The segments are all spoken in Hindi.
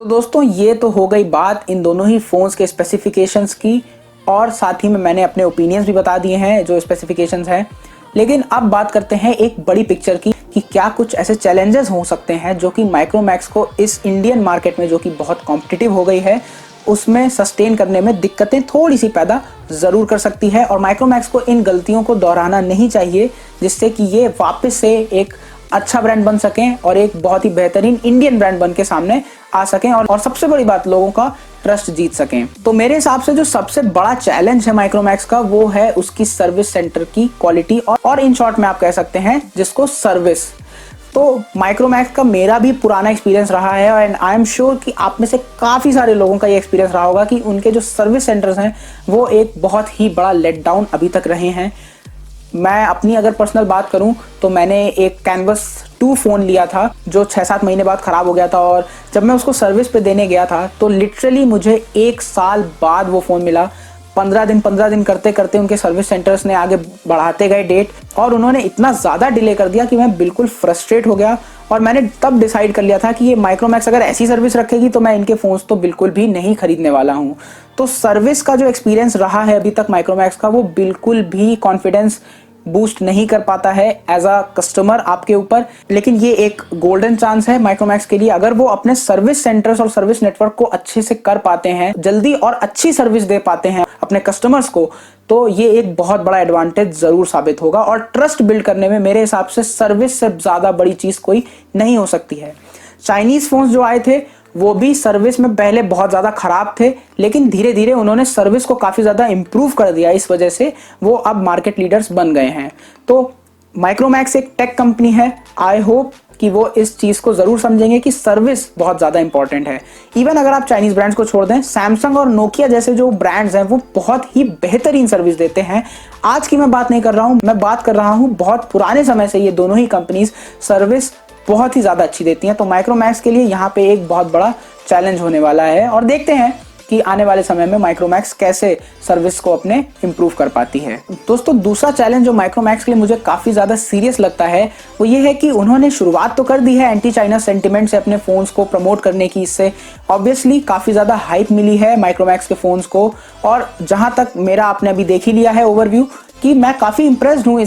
तो दोस्तों ये तो हो गई बात इन दोनों ही फ़ोन्स के स्पेसिफिकेशंस की, और साथ ही में मैंने अपने ओपिनियंस भी बता दिए हैं जो स्पेसिफिकेशंस हैं। लेकिन अब बात करते हैं एक बड़ी पिक्चर की कि क्या कुछ ऐसे चैलेंजेस हो सकते हैं जो कि माइक्रोमैक्स को इस इंडियन मार्केट में, जो कि बहुत कॉम्पिटिटिव हो गई है, उसमें सस्टेन करने में दिक्कतें थोड़ी सी पैदा ज़रूर कर सकती है। और माइक्रोमैक्स को इन गलतियों को दोहराना नहीं चाहिए, जिससे कि ये वापस से एक अच्छा ब्रांड बन सकें और एक बहुत ही बेहतरीन इंडियन ब्रांड बन के सामने आ सकें, और सबसे बड़ी बात, लोगों का ट्रस्ट जीत सकें। तो मेरे हिसाब से जो सबसे बड़ा चैलेंज है माइक्रोमैक्स का, वो है उसकी सर्विस सेंटर की क्वालिटी, और इन शॉर्ट में आप कह सकते हैं जिसको सर्विस। तो माइक्रोमैक्स का मेरा भी पुराना एक्सपीरियंस रहा है, एंड आई एम श्योर कि आप में से काफ़ी सारे लोगों का ये एक्सपीरियंस रहा होगा कि उनके जो सर्विस सेंटर्स हैं वो एक बहुत ही बड़ा लेट डाउन अभी तक रहे हैं। मैं अपनी अगर पर्सनल बात करूं तो मैंने एक कैनवस 2 फ़ोन लिया था जो 6-7 महीने बाद ख़राब हो गया था, और जब मैं उसको सर्विस पे देने गया था तो लिटरली मुझे 1 साल बाद वो फ़ोन मिला। 15 दिन करते करते उनके सर्विस सेंटर्स ने आगे बढ़ाते गए डेट, और उन्होंने इतना ज़्यादा डिले कर दिया कि मैं बिल्कुल फ्रस्ट्रेट हो गया। और मैंने तब डिसाइड कर लिया था कि ये माइक्रोमैक्स अगर ऐसी सर्विस रखेगी तो मैं इनके फ़ोन्स तो बिल्कुल भी नहीं खरीदने वाला हूँ। तो सर्विस का जो एक्सपीरियंस रहा है अभी तक माइक्रोमैक्स का, वो बिल्कुल भी कॉन्फिडेंस बूस्ट नहीं कर पाता है एज अ कस्टमर आपके ऊपर। लेकिन ये एक गोल्डन चांस है माइक्रोमैक्स के लिए, अगर वो अपने सर्विस सेंटर्स और सर्विस नेटवर्क को अच्छे से कर पाते हैं, जल्दी और अच्छी सर्विस दे पाते हैं अपने कस्टमर्स को, तो ये एक बहुत बड़ा एडवांटेज जरूर साबित होगा। और ट्रस्ट बिल्ड करने में मेरे हिसाब से सर्विस से ज्यादा बड़ी चीज कोई नहीं हो सकती है। चाइनीज फोन्स जो आए थे वो भी सर्विस में पहले बहुत ज़्यादा ख़राब थे, लेकिन धीरे धीरे उन्होंने सर्विस को काफ़ी ज़्यादा इम्प्रूव कर दिया। इस वजह से वो अब मार्केट लीडर्स बन गए हैं। तो माइक्रोमैक्स एक टेक कंपनी है, आई होप कि वो इस चीज़ को ज़रूर समझेंगे कि सर्विस बहुत ज़्यादा इंपॉर्टेंट है। इवन अगर आप चाइनीज़ ब्रांड्स को छोड़ दें, सैमसंग और नोकिया जैसे जो ब्रांड्स हैं वो बहुत ही बेहतरीन सर्विस देते हैं। आज की मैं बात नहीं कर रहा हूँ, मैं बात कर रहा हूँ बहुत पुराने समय से ये दोनों ही कंपनीज सर्विस बहुत ही ज़्यादा अच्छी देती हैं। तो माइक्रोमैक्स के लिए यहाँ पे एक बहुत बड़ा चैलेंज होने वाला है, और देखते हैं कि आने वाले समय में माइक्रोमैक्स कैसे सर्विस को अपने इम्प्रूव कर पाती है। दोस्तों दूसरा चैलेंज जो माइक्रोमैक्स के लिए मुझे काफ़ी ज़्यादा सीरियस लगता है वो ये है कि उन्होंने शुरुआत तो कर दी है एंटी चाइना सेंटिमेंट से अपने फ़ोन्स को प्रमोट करने की। इससे ऑब्वियसली काफ़ी ज़्यादा हाइप मिली है माइक्रोमैक्स के फ़ोन्स को, और जहाँ तक मेरा आपने अभी देख ही लिया है ओवरव्यू कि मैं काफ़ी इंप्रेस्ड हूँ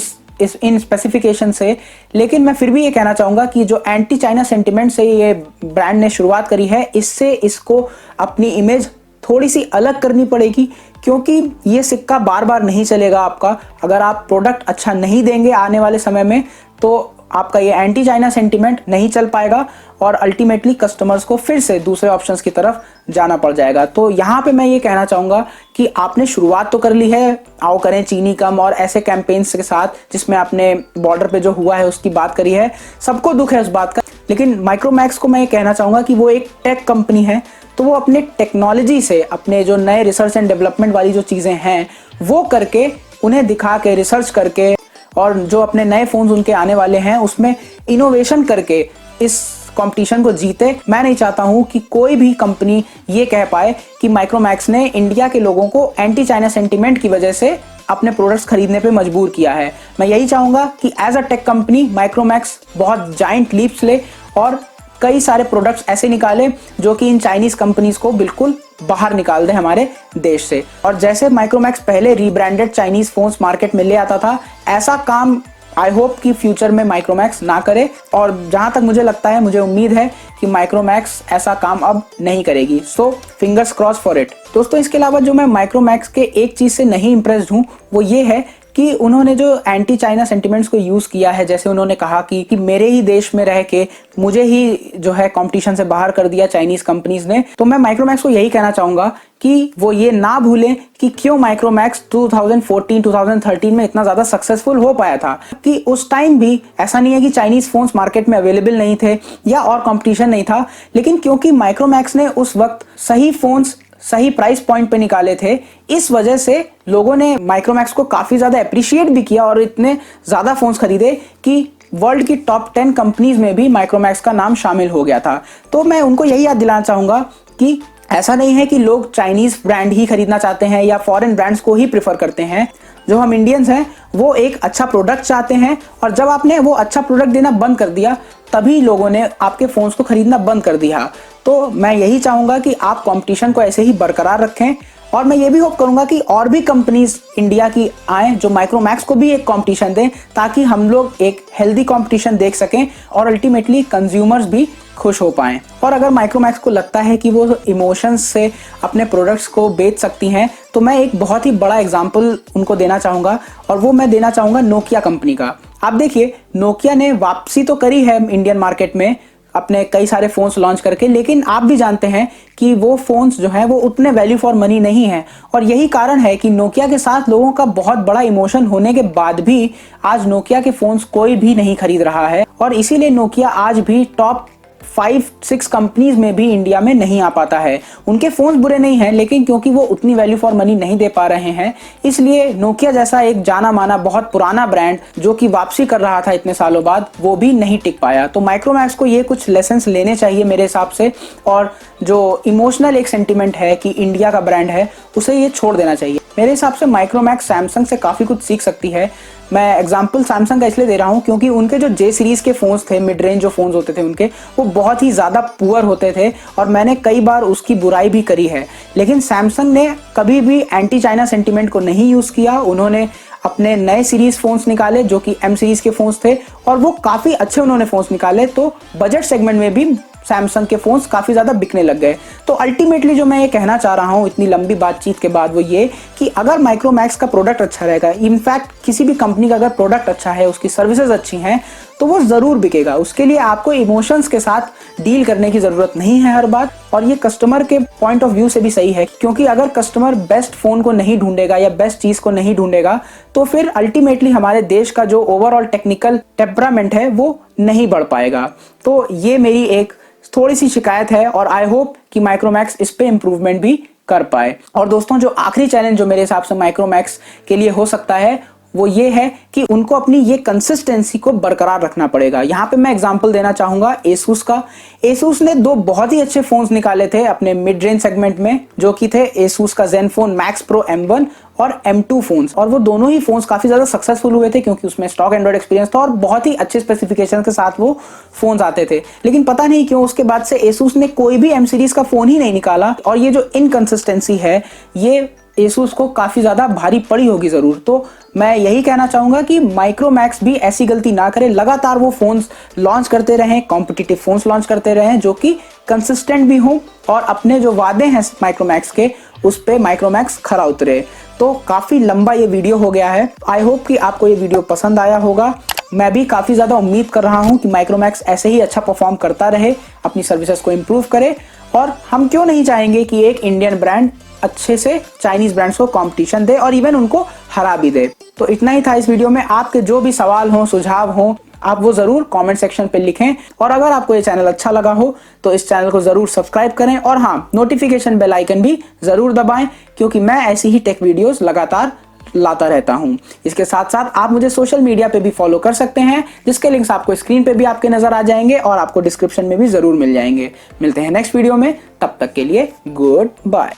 इन स्पेसिफिकेशन से। लेकिन मैं फिर भी ये कहना चाहूँगा कि जो एंटी चाइना सेंटिमेंट से ये ब्रांड ने शुरुआत करी है, इससे इसको अपनी इमेज थोड़ी सी अलग करनी पड़ेगी, क्योंकि ये सिक्का बार बार नहीं चलेगा आपका। अगर आप प्रोडक्ट अच्छा नहीं देंगे आने वाले समय में तो आपका ये एंटी चाइना सेंटिमेंट नहीं चल पाएगा, और अल्टीमेटली कस्टमर्स को फिर से दूसरे ऑप्शंस की तरफ जाना पड़ जाएगा। तो यहाँ पे मैं ये कहना चाहूँगा कि आपने शुरुआत तो कर ली है, आओ करें चीनी कम और ऐसे कैंपेन्स के साथ, जिसमें आपने बॉर्डर पे जो हुआ है उसकी बात करी है, सबको दुख है उस बात का। लेकिन माइक्रोमैक्स को मैं ये कहना चाहूँगा कि वो एक टेक कंपनी है, तो वो अपने टेक्नोलॉजी से, अपने जो नए रिसर्च एंड डेवलपमेंट वाली जो चीज़ें हैं वो करके, उन्हें दिखा के, रिसर्च करके, और जो अपने नए फोन्स उनके आने वाले हैं उसमें इनोवेशन करके इस कंपटीशन को जीते। मैं नहीं चाहता हूं कि कोई भी कंपनी ये कह पाए कि माइक्रोमैक्स ने इंडिया के लोगों को एंटी चाइना सेंटिमेंट की वजह से अपने प्रोडक्ट्स खरीदने पे मजबूर किया है। मैं यही चाहूंगा कि as a tech company Micromax बहुत जाइंट लीप्स ले और कई सारे प्रोडक्ट्स ऐसे निकाले जो कि इन चाइनीज कंपनीज को बिल्कुल बाहर निकाल दे हमारे देश से। और जैसे माइक्रोमैक्स पहले रीब्रांडेड चाइनीज फोन्स मार्केट में ले आता था, ऐसा काम आई होप कि फ्यूचर में माइक्रोमैक्स ना करे। और जहां तक मुझे लगता है, मुझे उम्मीद है कि माइक्रोमैक्स ऐसा काम अब नहीं करेगी। So fingers cross for it. दोस्तों इसके अलावा जो मैं माइक्रोमैक्स के एक चीज से नहीं इंप्रेस्ड हूँ वो ये है कि उन्होंने जो एंटी चाइना सेंटिमेंट्स को यूज़ किया है, जैसे उन्होंने कहा कि मेरे ही देश में रह के मुझे ही जो है कंपटीशन से बाहर कर दिया चाइनीज कंपनीज ने। तो मैं माइक्रोमैक्स को यही कहना चाहूँगा कि वो ये ना भूलें कि क्यों माइक्रोमैक्स 2014-2013 में इतना ज़्यादा सक्सेसफुल हो पाया था। कि उस टाइम भी ऐसा नहीं है कि चाइनीज़ फ़ोन्स मार्केट में अवेलेबल नहीं थे या और कंपटीशन नहीं था, लेकिन क्योंकि माइक्रोमैक्स ने उस वक्त सही फ़ोन्स सही प्राइस पॉइंट पे निकाले थे, इस वजह से लोगों ने माइक्रोमैक्स को काफ़ी ज़्यादा अप्रिशिएट भी किया और इतने ज़्यादा फ़ोन्स खरीदे कि वर्ल्ड की टॉप 10 कंपनीज में भी माइक्रोमैक्स का नाम शामिल हो गया था। तो मैं उनको यही याद दिलाना चाहूँगा कि ऐसा नहीं है कि लोग चाइनीज़ ब्रांड ही खरीदना चाहते हैं या फॉरेन ब्रांड्स को ही प्रेफर करते हैं। जो हम इंडियंस हैं वो एक अच्छा प्रोडक्ट चाहते हैं, और जब आपने वो अच्छा प्रोडक्ट देना बंद कर दिया तभी लोगों ने आपके फ़ोन्स को खरीदना बंद कर दिया। तो मैं यही चाहूँगा कि आप कंपटीशन को ऐसे ही बरकरार रखें, और मैं ये भी होप करूँगा कि और भी कंपनीज इंडिया की आएँ जो माइक्रोमैक्स को भी एक कंपटीशन दें, ताकि हम लोग एक हेल्दी कंपटीशन देख सकें और अल्टीमेटली कंज्यूमर्स भी खुश हो पाएं। और अगर माइक्रोमैक्स को लगता है कि वो इमोशंस से अपने प्रोडक्ट्स को बेच सकती हैं, तो मैं एक बहुत ही बड़ा एग्जांपल उनको देना चाहूँगा, और वो मैं देना चाहूँगा नोकिया कंपनी का। आप देखिए, नोकिया ने वापसी तो करी है इंडियन मार्केट में अपने कई सारे फ़ोन्स लॉन्च करके, लेकिन आप भी जानते हैं कि वो फ़ोन्स जो हैं वो उतने वैल्यू फॉर मनी नहीं हैं, और यही कारण है कि नोकिया के साथ लोगों का बहुत बड़ा इमोशन होने के बाद भी आज नोकिया के फ़ोन्स कोई भी नहीं खरीद रहा है, और इसीलिए नोकिया आज भी टॉप 5-6 कंपनीज में भी इंडिया में नहीं आ पाता है। उनके फ़ोन्स बुरे नहीं हैं, लेकिन क्योंकि वो उतनी वैल्यू फॉर मनी नहीं दे पा रहे हैं, इसलिए नोकिया जैसा एक जाना माना बहुत पुराना ब्रांड जो कि वापसी कर रहा था इतने सालों बाद, वो भी नहीं टिक पाया। तो माइक्रोमैक्स को ये कुछ लेसन्स लेने चाहिए मेरे हिसाब से, और जो इमोशनल एक सेंटिमेंट है कि इंडिया का ब्रांड है, उसे ये छोड़ देना चाहिए। मेरे हिसाब से माइक्रोमैक्स सैमसंग से काफ़ी कुछ सीख सकती है। मैं एग्जांपल सैमसंग का इसलिए दे रहा हूँ क्योंकि उनके जो जे सीरीज़ के फ़ोन्स थे, मिड रेंज जो फ़ोन्स होते थे उनके, वो बहुत ही ज़्यादा पुअर होते थे, और मैंने कई बार उसकी बुराई भी करी है। लेकिन सैमसंग ने कभी भी एंटी चाइना सेंटिमेंट को नहीं यूज़ किया। उन्होंने अपने नए सीरीज़ फ़ोन्स निकाले जो कि एम सीरीज़ के फ़ोन्स थे, और वो काफ़ी अच्छे उन्होंने फ़ोन्स निकाले। तो बजट सेगमेंट में भी सैमसंग के फ़ोन्स काफ़ी ज़्यादा बिकने लग गए। तो अल्टीमेटली जो मैं ये कहना चाह रहा हूँ इतनी लंबी बातचीत के बाद, वो ये कि अगर माइक्रोमैक्स का प्रोडक्ट अच्छा रहेगा, इनफैक्ट किसी भी कंपनी का अगर प्रोडक्ट अच्छा है, उसकी सर्विसेज अच्छी हैं, तो वो ज़रूर बिकेगा। उसके लिए आपको इमोशंस के साथ डील करने की ज़रूरत नहीं है हर बात, और ये कस्टमर के पॉइंट ऑफ व्यू से भी सही है, क्योंकि अगर कस्टमर बेस्ट फ़ोन को नहीं ढूंढेगा या बेस्ट चीज़ को नहीं ढूंढेगा, तो फिर अल्टीमेटली हमारे देश का जो ओवरऑल टेक्निकल टेम्परामेंट है वो नहीं बढ़ पाएगा। तो ये मेरी एक थोड़ी सी शिकायत है, और आई होप कि माइक्रोमैक्स इस पे इम्प्रूवमेंट भी कर पाए। और दोस्तों, जो आखिरी चैलेंज जो मेरे हिसाब से माइक्रोमैक्स के लिए हो सकता है वो ये है कि उनको अपनी ये कंसिस्टेंसी को बरकरार रखना पड़ेगा। यहाँ पे मैं एग्जांपल देना चाहूँगा एसूस का। एसूस ने 2 बहुत ही अच्छे फ़ोन्स निकाले थे अपने मिड रेंज सेगमेंट में, जो कि थे एसूस का ज़ेनफ़ोन मैक्स प्रो M1 और M2 फ़ोन्स, और वो दोनों ही फ़ोन्स काफ़ी ज़्यादा सक्सेसफुल हुए थे क्योंकि उसमें स्टॉक एंड्रॉइड एक्सपीरियंस था और बहुत ही अच्छे स्पेसिफिकेशन के साथ वो फ़ोन्स आते थे। लेकिन पता नहीं क्यों उसके बाद से एसूस ने कोई भी M सीरीज़ का फ़ोन ही नहीं निकाला, और ये जो इनकंसिस्टेंसी है ये एसूस को काफ़ी ज़्यादा भारी पड़ी होगी ज़रूर। तो मैं यही कहना चाहूँगा कि माइक्रोमैक्स भी ऐसी गलती ना करे, लगातार वो फ़ोन्स लॉन्च करते रहें, कॉम्पिटिटिव फ़ोन्स लॉन्च करते रहें जो कि कंसिस्टेंट भी हों, और अपने जो वादे हैं माइक्रोमैक्स के उस पे माइक्रोमैक्स खरा उतरे। तो काफ़ी लंबा ये वीडियो हो गया है। आई होप कि आपको ये वीडियो पसंद आया होगा। मैं भी काफ़ी ज़्यादा उम्मीद कर रहा हूँ कि माइक्रोमैक्स ऐसे ही अच्छा परफॉर्म करता रहे, अपनी सर्विसेज को इम्प्रूव करे, और हम क्यों नहीं चाहेंगे कि एक इंडियन ब्रांड अच्छे से चाइनीज़ ब्रांड्स को कंपटीशन दे और इवन उनको हरा भी दे। तो इतना ही था इस वीडियो में। आपके जो भी सवाल हों, सुझाव हों, आप वो ज़रूर कमेंट सेक्शन पे लिखें, और अगर आपको ये चैनल अच्छा लगा हो तो इस चैनल को ज़रूर सब्सक्राइब करें, और हाँ, नोटिफिकेशन बेल आइकन भी ज़रूर दबाएं, क्योंकि मैं ऐसी ही टेक वीडियोस लगातार लाता रहता हूं। इसके साथ साथ आप मुझे सोशल मीडिया पे भी फॉलो कर सकते हैं, जिसके लिंक्स आपको स्क्रीन पे भी आपके नजर आ जाएंगे और आपको डिस्क्रिप्शन में भी ज़रूर मिल जाएंगे। मिलते हैं नेक्स्ट वीडियो में, तब तक के लिए गुड बाय।